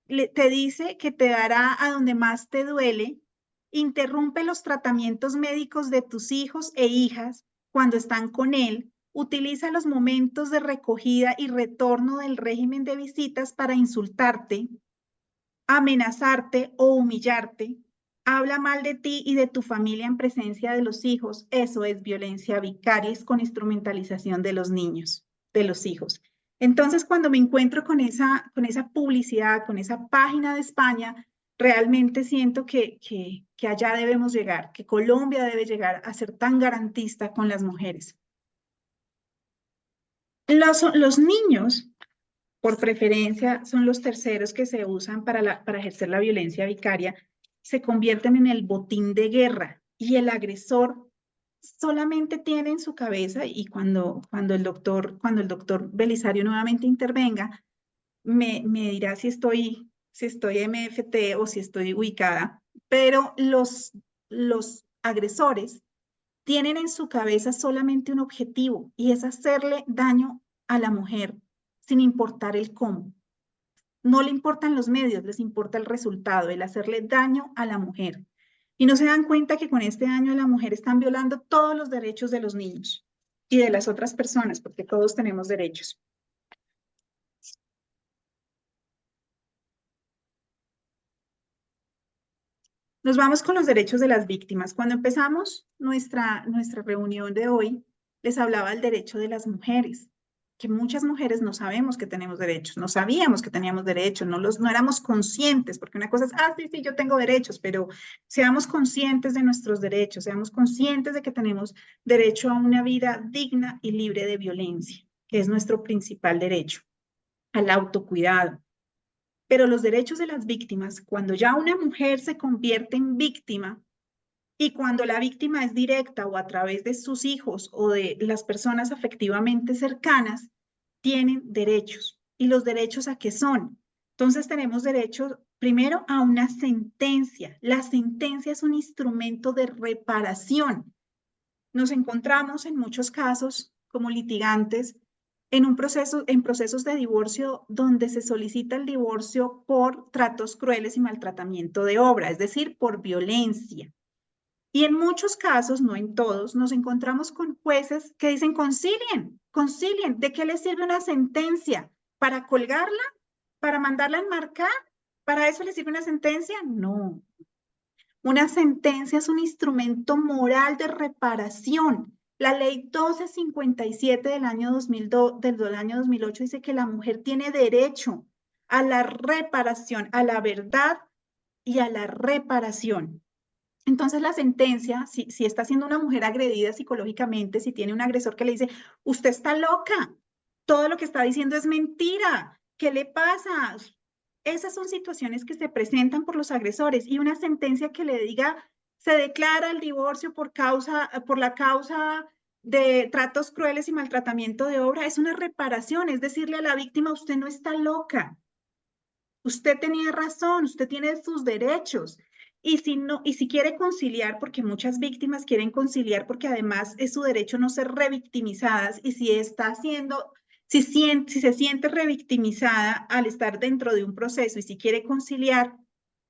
[SPEAKER 1] te dice que te dará a donde más te duele, interrumpe los tratamientos médicos de tus hijos e hijas cuando están con él, utiliza los momentos de recogida y retorno del régimen de visitas para insultarte, amenazarte o humillarte, habla mal de ti y de tu familia en presencia de los hijos. Eso es violencia vicaria, es con instrumentalización de los niños, de los hijos. Entonces, cuando me encuentro con esa publicidad, con esa página de España, realmente siento que allá debemos llegar, que Colombia debe llegar a ser tan garantista con las mujeres. Los niños, por preferencia, son los terceros que se usan para ejercer la violencia vicaria, se convierten en el botín de guerra y el agresor solamente tiene en su cabeza, y cuando el doctor Belisario nuevamente intervenga, me dirá si estoy MFT o si estoy ubicada, pero los agresores tienen en su cabeza solamente un objetivo y es hacerle daño a la mujer sin importar el cómo. No le importan los medios, les importa el resultado, el hacerle daño a la mujer. Y no se dan cuenta que con este daño a la mujer están violando todos los derechos de los niños y de las otras personas, porque todos tenemos derechos. Nos vamos con los derechos de las víctimas. Cuando empezamos nuestra reunión de hoy, les hablaba del derecho de las mujeres, que muchas mujeres no sabemos que tenemos derechos, no sabíamos que teníamos derechos, no éramos conscientes, porque una cosa es, sí, yo tengo derechos, pero seamos conscientes de nuestros derechos, seamos conscientes de que tenemos derecho a una vida digna y libre de violencia, que es nuestro principal derecho, al autocuidado. Pero los derechos de las víctimas, cuando ya una mujer se convierte en víctima y cuando la víctima es directa o a través de sus hijos o de las personas afectivamente cercanas, tienen derechos. ¿Y los derechos a qué son? Entonces tenemos derecho primero a una sentencia. La sentencia es un instrumento de reparación. Nos encontramos en muchos casos como litigantes en procesos de divorcio donde se solicita el divorcio por tratos crueles y maltratamiento de obra, es decir, por violencia. Y en muchos casos, no en todos, nos encontramos con jueces que dicen concilien. ¿De qué les sirve una sentencia? ¿Para colgarla? ¿Para mandarla a enmarcar? ¿Para eso les sirve una sentencia? No. Una sentencia es un instrumento moral de reparación. La ley 1257 del año 2008 dice que la mujer tiene derecho a la reparación, a la verdad y a la reparación. Entonces la sentencia, si está siendo una mujer agredida psicológicamente, si tiene un agresor que le dice, usted está loca, todo lo que está diciendo es mentira, ¿qué le pasa? Esas son situaciones que se presentan por los agresores y una sentencia que le diga, se declara el divorcio por la causa de tratos crueles y maltratamiento de obra, es una reparación, es decirle a la víctima, usted no está loca, usted tenía razón, usted tiene sus derechos. Y si quiere conciliar, porque muchas víctimas quieren conciliar porque además es su derecho no ser revictimizadas, y si se siente revictimizada al estar dentro de un proceso y si quiere conciliar,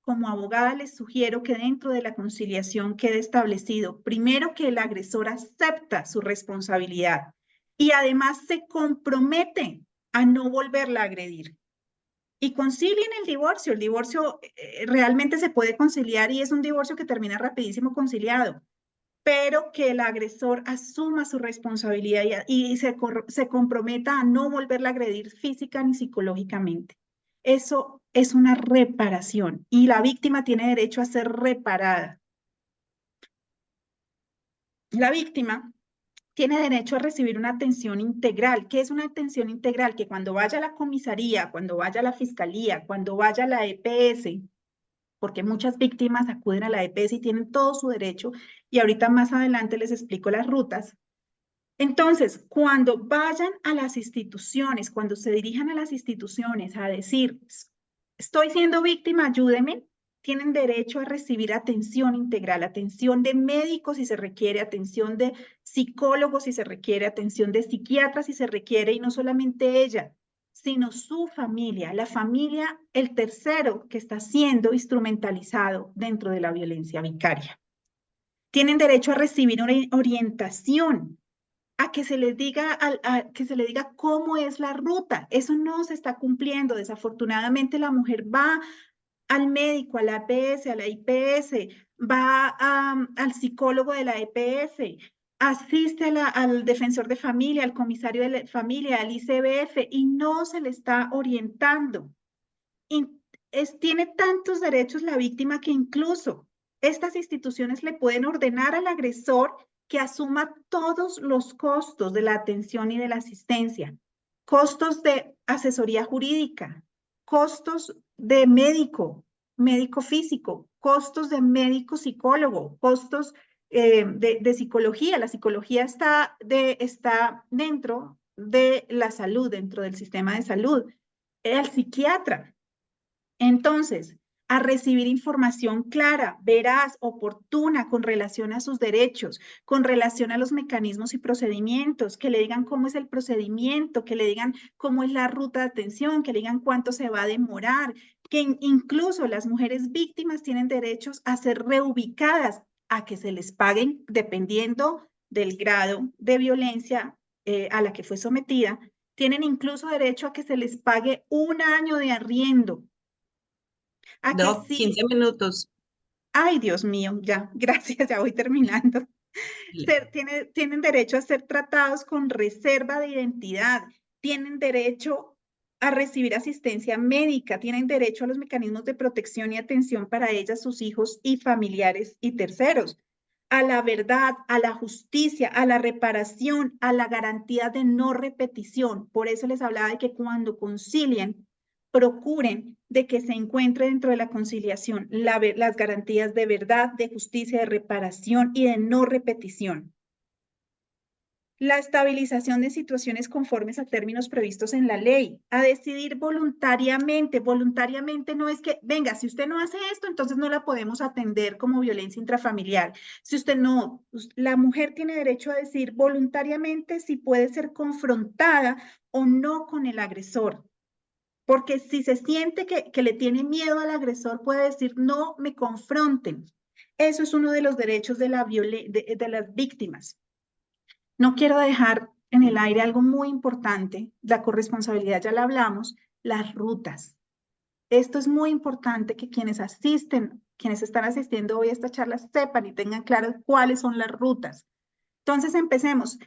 [SPEAKER 1] como abogada les sugiero que dentro de la conciliación quede establecido, primero, que el agresor acepta su responsabilidad y además se compromete a no volverla a agredir. Y concilien el divorcio. El divorcio realmente se puede conciliar y es un divorcio que termina rapidísimo conciliado, pero que el agresor asuma su responsabilidad y se comprometa a no volverla a agredir física ni psicológicamente. Eso es una reparación y la víctima tiene derecho a ser reparada. La víctima tiene derecho a recibir una atención integral. ¿Qué es una atención integral? Que cuando vaya a la comisaría, cuando vaya a la fiscalía, cuando vaya a la EPS, porque muchas víctimas acuden a la EPS y tienen todo su derecho, y ahorita más adelante les explico las rutas. Entonces, cuando vayan a las instituciones, cuando se dirijan a las instituciones a decir, estoy siendo víctima, ayúdeme, tienen derecho a recibir atención integral, atención de médicos si se requiere, atención de psicólogos si se requiere, atención de psiquiatras si se requiere, y no solamente ella, sino su familia, la familia, el tercero que está siendo instrumentalizado dentro de la violencia vicaria. Tienen derecho a recibir una orientación, a que se les diga, que se le diga cómo es la ruta. Eso no se está cumpliendo. Desafortunadamente, la mujer va al médico, a la APS, a la IPS, va al psicólogo de la EPS, asiste al defensor de familia, al comisario de la familia, al ICBF, y no se le está orientando. Y tiene tantos derechos la víctima que incluso estas instituciones le pueden ordenar al agresor que asuma todos los costos de la atención y de la asistencia, costos de asesoría jurídica, costos de médico físico, costos de médico psicólogo, costos de psicología. La psicología está dentro de la salud, dentro del sistema de salud. El psiquiatra. Entonces, a recibir información clara, veraz, oportuna con relación a sus derechos, con relación a los mecanismos y procedimientos, que le digan cómo es el procedimiento, que le digan cómo es la ruta de atención, que le digan cuánto se va a demorar, que incluso las mujeres víctimas tienen derechos a ser reubicadas, a que se les paguen dependiendo del grado de violencia a la que fue sometida. Tienen incluso derecho a que se les pague 1 año de arriendo. A que
[SPEAKER 2] No,
[SPEAKER 1] sí,
[SPEAKER 2] 15 minutos.
[SPEAKER 1] ay Dios mío, ya, gracias, ya voy terminando. Tienen derecho a ser tratados con reserva de identidad, tienen derecho a recibir asistencia médica, tienen derecho a los mecanismos de protección y atención para ellas, sus hijos y familiares y terceros, a la verdad, a la justicia, a la reparación, a la garantía de no repetición. Por eso les hablaba de que cuando concilien, procuren de que se encuentre dentro de la conciliación las garantías de verdad, de justicia, de reparación y de no repetición. La estabilización de situaciones conformes a términos previstos en la ley, a decidir voluntariamente. Voluntariamente no es que, venga, si usted no hace esto, entonces no la podemos atender como violencia intrafamiliar. Si usted no, la mujer tiene derecho a decir voluntariamente si puede ser confrontada o no con el agresor. Porque si se siente que le tiene miedo al agresor, puede decir, no me confronten. Eso es uno de los derechos de las víctimas. No quiero dejar en el aire algo muy importante, la corresponsabilidad ya la hablamos, las rutas. Esto es muy importante que quienes están asistiendo hoy a esta charla sepan y tengan claro cuáles son las rutas. Entonces empecemos.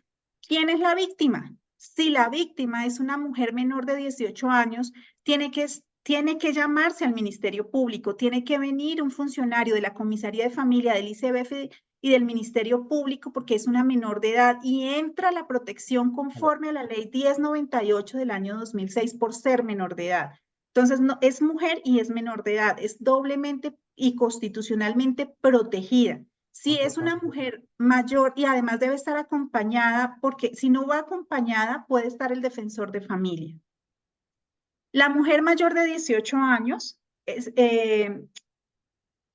[SPEAKER 1] ¿Quién es la víctima? Si la víctima es una mujer menor de 18 años, tiene que llamarse al Ministerio Público, tiene que venir un funcionario de la Comisaría de Familia, del ICBF y del Ministerio Público porque es una menor de edad y entra la protección conforme a la ley 1098 del año 2006 por ser menor de edad. Entonces, no, es mujer y es menor de edad, es doblemente y constitucionalmente protegida. Si es una mujer mayor y además debe estar acompañada, porque si no va acompañada puede estar el defensor de familia. La mujer mayor de 18 años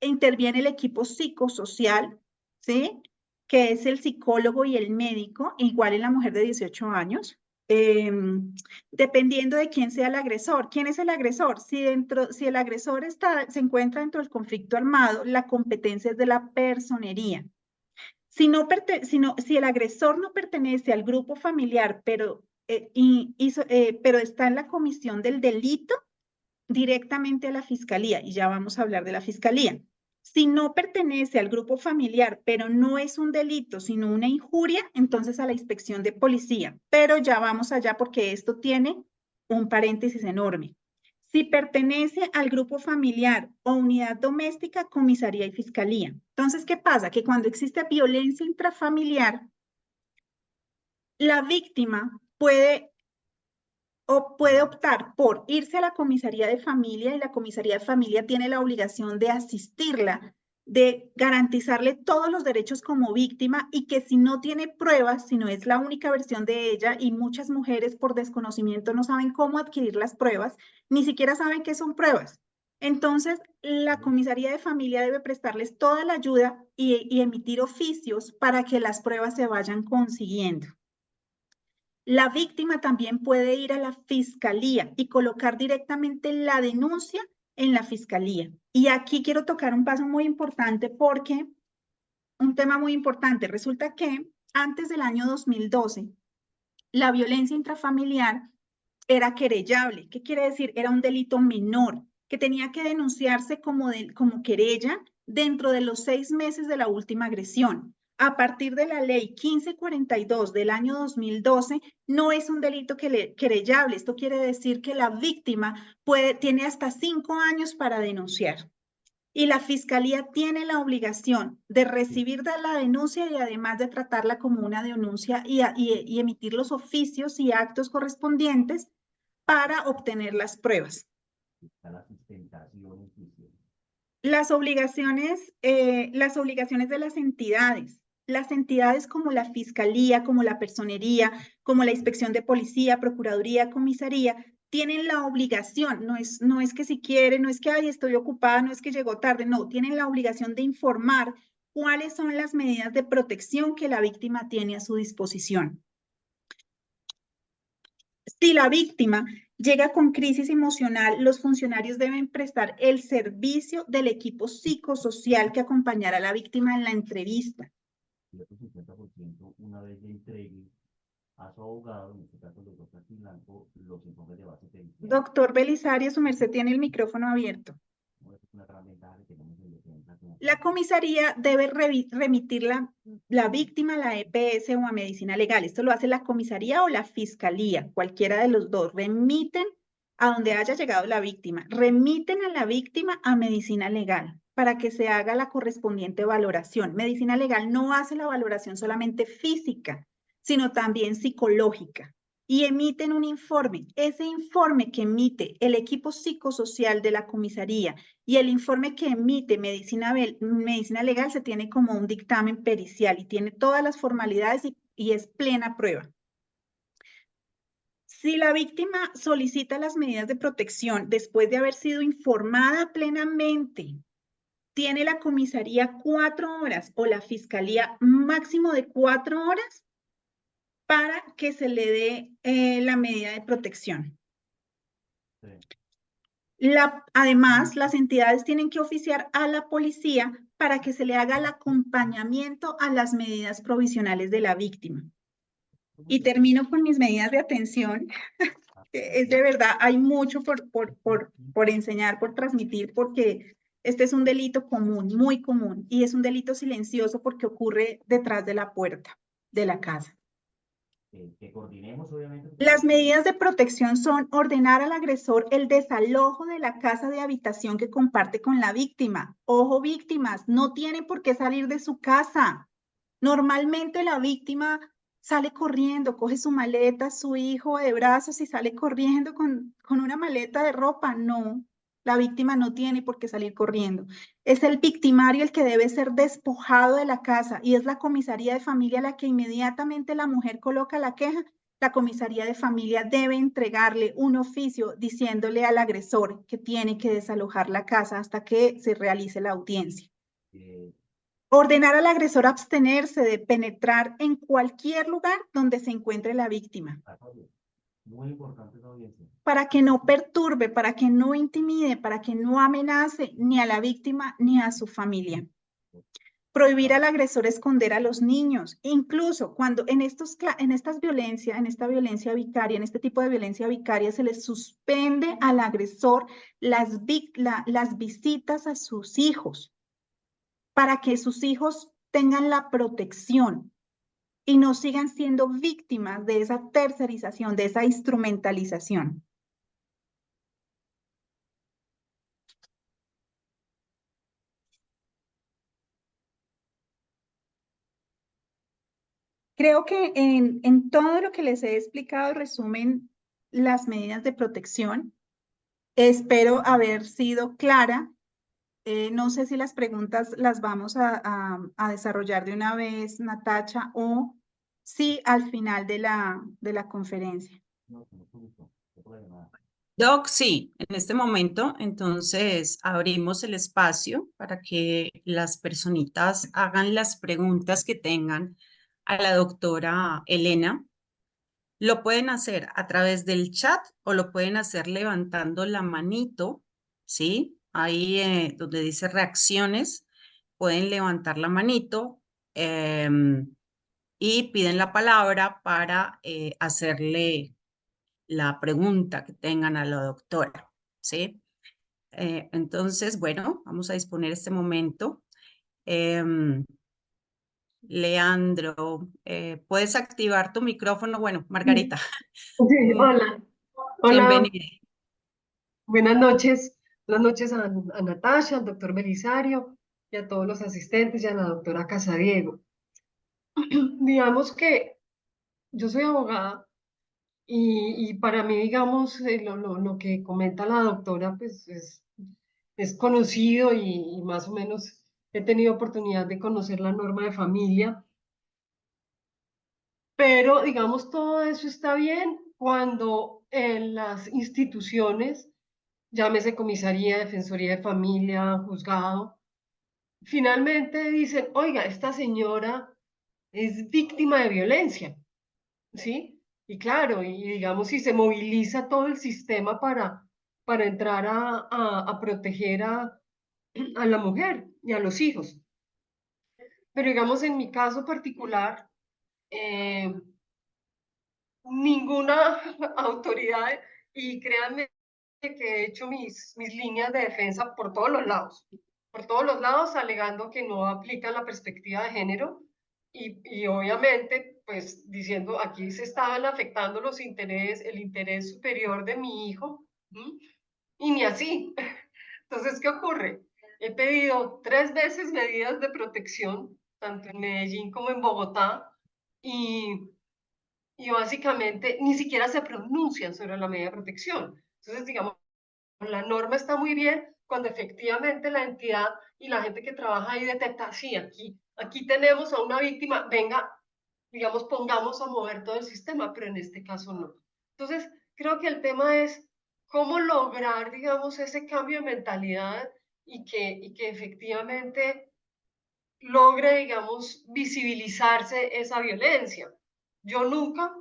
[SPEAKER 1] interviene el equipo psicosocial, ¿sí? Que es el psicólogo y el médico, igual en la mujer de 18 años. Dependiendo de quién sea el agresor. ¿Quién es el agresor? Si el agresor se encuentra dentro del conflicto armado, la competencia es de la personería. Si el agresor no pertenece al grupo familiar, pero está en la comisión del delito, directamente a la fiscalía, y ya vamos a hablar de la fiscalía. Si no pertenece al grupo familiar, pero no es un delito, sino una injuria, entonces a la inspección de policía. Pero ya vamos allá porque esto tiene un paréntesis enorme. Si pertenece al grupo familiar o unidad doméstica, comisaría y fiscalía. Entonces, ¿qué pasa? Que cuando existe violencia intrafamiliar, la víctima puede optar por irse a la comisaría de familia y la comisaría de familia tiene la obligación de asistirla, de garantizarle todos los derechos como víctima y que si no tiene pruebas, si no es la única versión de ella y muchas mujeres por desconocimiento no saben cómo adquirir las pruebas, ni siquiera saben qué son pruebas. Entonces, la comisaría de familia debe prestarles toda la ayuda y emitir oficios para que las pruebas se vayan consiguiendo. La víctima también puede ir a la fiscalía y colocar directamente la denuncia en la fiscalía. Y aquí quiero tocar un paso muy importante porque, un tema muy importante, resulta que antes del año 2012, la violencia intrafamiliar era querellable. ¿Qué quiere decir? Era un delito menor que tenía que denunciarse como querella dentro de los 6 meses de la última agresión. A partir de la ley 1542 del año 2012, no es un delito querellable. Esto quiere decir que la víctima tiene hasta 5 años para denunciar. Y la fiscalía tiene la obligación de recibir la denuncia y además de tratarla como una denuncia y emitir los oficios y actos correspondientes para obtener las pruebas.
[SPEAKER 3] Está la sustentación en juicio.
[SPEAKER 1] Las obligaciones de las entidades como la fiscalía, como la personería, como la inspección de policía, procuraduría, comisaría, tienen la obligación, no es que si quiere, no es que ay, estoy ocupada, no es que llegó tarde, no, tienen la obligación de informar cuáles son las medidas de protección que la víctima tiene a su disposición. Si la víctima llega con crisis emocional, los funcionarios deben prestar el servicio del equipo psicosocial que acompañará a la víctima en la entrevista.
[SPEAKER 3] Y otro 50%, una vez le entregue a su abogado, en este caso el doctor Blanco, los informes de base pericial.
[SPEAKER 1] Doctor Belisario, su merced tiene el micrófono abierto.
[SPEAKER 3] No, es una gran ventaja que tenemos en defensa.
[SPEAKER 1] La comisaría debe remitir la víctima a la EPS o a medicina legal. Esto lo hace la comisaría o la fiscalía, cualquiera de los dos. Remiten a donde haya llegado la víctima. Remiten a la víctima a medicina legal para que se haga la correspondiente valoración. Medicina legal no hace la valoración solamente física, sino también psicológica. Y emiten un informe. Ese informe que emite el equipo psicosocial de la comisaría y el informe que emite medicina legal se tiene como un dictamen pericial y tiene todas las formalidades y es plena prueba. Si la víctima solicita las medidas de protección después de haber sido informada plenamente, tiene la comisaría 4 horas o la fiscalía máximo de 4 horas para que se le dé la medida de protección. Sí. Además, las entidades tienen que oficiar a la policía para que se le haga el acompañamiento a las medidas provisionales de la víctima. Y termino con mis medidas de atención. Es de verdad, hay mucho por enseñar, por transmitir, porque este es un delito común, muy común, y es un delito silencioso porque ocurre detrás de la puerta de la casa.
[SPEAKER 3] Que coordinemos, obviamente.
[SPEAKER 1] Las medidas de protección son ordenar al agresor el desalojo de la casa de habitación que comparte con la víctima. Ojo, víctimas, no tienen por qué salir de su casa. Normalmente la víctima sale corriendo, coge su maleta, su hijo de brazos y sale corriendo con una maleta de ropa. No, la víctima no tiene por qué salir corriendo. Es el victimario el que debe ser despojado de la casa y es la comisaría de familia la que inmediatamente la mujer coloca la queja. La comisaría de familia debe entregarle un oficio diciéndole al agresor que tiene que desalojar la casa hasta que se realice la audiencia. Ordenar al agresor abstenerse de penetrar en cualquier lugar donde se encuentre la víctima.
[SPEAKER 3] Muy importante la audiencia.
[SPEAKER 1] Para que no perturbe, para que no intimide, para que no amenace ni a la víctima ni a su familia. Prohibir al agresor esconder a los niños, incluso cuando en esta violencia vicaria, en este tipo de violencia vicaria, se les suspende al agresor las visitas a sus hijos, para que sus hijos tengan la protección y no sigan siendo víctimas de esa tercerización, de esa instrumentalización. Creo que en todo lo que les he explicado resumen las medidas de protección. Espero haber sido clara. No sé si las preguntas las vamos a desarrollar de una vez, Natacha, o si al final de la conferencia.
[SPEAKER 3] No, con mucho gusto.
[SPEAKER 2] Doc, sí, en este momento, entonces abrimos el espacio para que las personitas hagan las preguntas que tengan a la doctora Elena. Lo pueden hacer a través del chat o lo pueden hacer levantando la manito, ¿sí? Ahí donde dice reacciones, pueden levantar la manito y piden la palabra para hacerle la pregunta que tengan a la doctora, ¿sí? Entonces, bueno, vamos a disponer este momento. Leandro, ¿puedes activar tu micrófono? Bueno, Margarita,
[SPEAKER 4] Sí,
[SPEAKER 2] mm,
[SPEAKER 4] hola, hola,
[SPEAKER 2] bienvenida.
[SPEAKER 4] buenas noches. Buenas noches a Natasha, al doctor Belisario y a todos los asistentes y a la doctora Casadiego. Digamos que yo soy abogada y para mí, digamos, lo que comenta la doctora, pues es conocido y más o menos he tenido oportunidad de conocer la norma de familia, pero digamos, todo eso está bien cuando en las instituciones, llámese comisaría, defensoría de familia, juzgado, finalmente dicen, oiga, esta señora es víctima de violencia, ¿sí? Y claro, y digamos, si se moviliza todo el sistema para entrar a proteger a la mujer y a los hijos. Pero digamos, en mi caso particular, eh, ninguna autoridad, y créanme que he hecho mis líneas de defensa por todos los lados, alegando que no aplican la perspectiva de género y obviamente, pues diciendo aquí se estaban afectando los intereses, el interés superior de mi hijo, ¿m? Y ni así. Entonces, ¿qué ocurre? He pedido 3 veces medidas de protección, tanto en Medellín como en Bogotá, y y básicamente ni siquiera se pronuncian sobre la medida de protección. Entonces, digamos, la norma está muy bien cuando efectivamente la entidad y la gente que trabaja ahí detecta, sí, aquí tenemos a una víctima, venga, digamos, pongamos a mover todo el sistema, pero en este caso no. Entonces, creo que el tema es cómo lograr, digamos, ese cambio de mentalidad y que efectivamente logre, digamos, visibilizarse esa violencia. Yo nunca,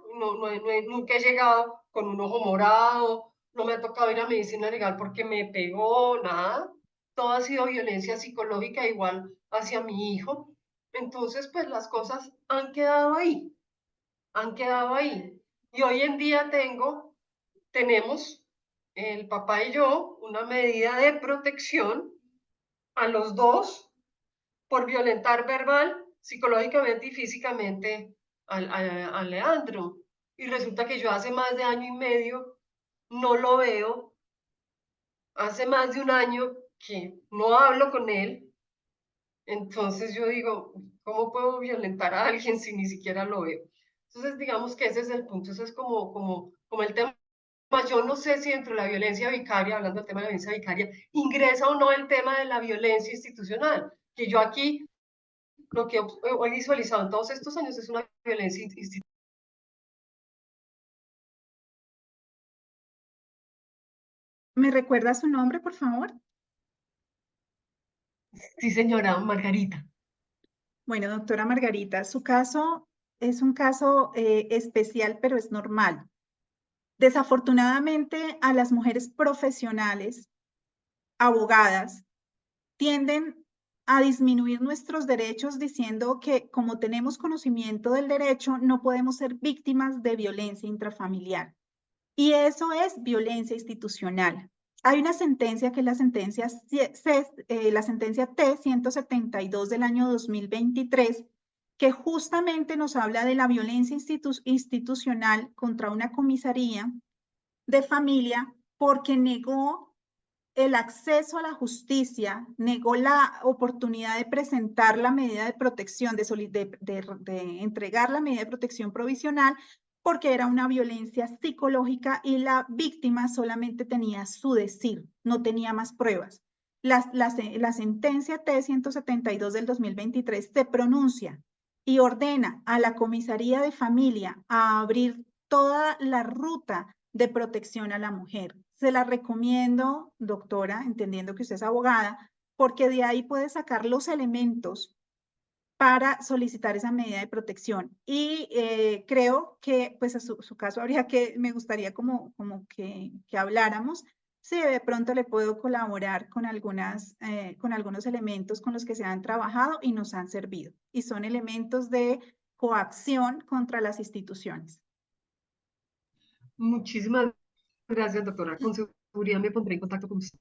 [SPEAKER 4] nunca he llegado con un ojo morado, no me ha tocado ir a medicina legal porque me pegó, nada. Todo ha sido violencia psicológica igual hacia mi hijo. Entonces, pues las cosas han quedado ahí, han quedado ahí. Y hoy en día tenemos, el papá y yo, una medida de protección a los dos por violentar verbal, psicológicamente y físicamente a Leandro. Y resulta que yo hace más de año y medio no lo veo, hace más de un año que no hablo con él. Entonces yo digo, ¿cómo puedo violentar a alguien si ni siquiera lo veo? Entonces digamos que ese es el punto, ese es como el tema. Yo no sé si dentro de la violencia vicaria, hablando del tema de la violencia vicaria, ingresa o no el tema de la violencia institucional, que yo aquí lo que he visualizado en todos estos años es una violencia institucional.
[SPEAKER 1] ¿Me recuerda su nombre, por favor?
[SPEAKER 4] Sí, señora Margarita.
[SPEAKER 1] Bueno, doctora Margarita, su caso es un caso especial, pero es normal. Desafortunadamente, a las mujeres profesionales, abogadas, tienden a disminuir nuestros derechos diciendo que como tenemos conocimiento del derecho, no podemos ser víctimas de violencia intrafamiliar. Y eso es violencia institucional. Hay una sentencia que es la sentencia T-172 del año 2023, que justamente nos habla de la violencia institucional contra una comisaría de familia porque negó el acceso a la justicia, negó la oportunidad de presentar la medida de protección, de entregar la medida de protección provisional, porque era una violencia psicológica y la víctima solamente tenía su decir, no tenía más pruebas. La sentencia T-172 del 2023 se pronuncia y ordena a la comisaría de familia a abrir toda la ruta de protección a la mujer, se la recomiendo, doctora, entendiendo que usted es abogada, porque de ahí puede sacar los elementos para solicitar esa medida de protección. Y creo que, pues, a su caso habría que, me gustaría como que habláramos, si de pronto le puedo colaborar con algunos elementos con los que se han trabajado y nos han servido. Y son elementos de coacción contra las instituciones.
[SPEAKER 4] Muchísimas gracias, doctora. Con seguridad me pondré en contacto con usted.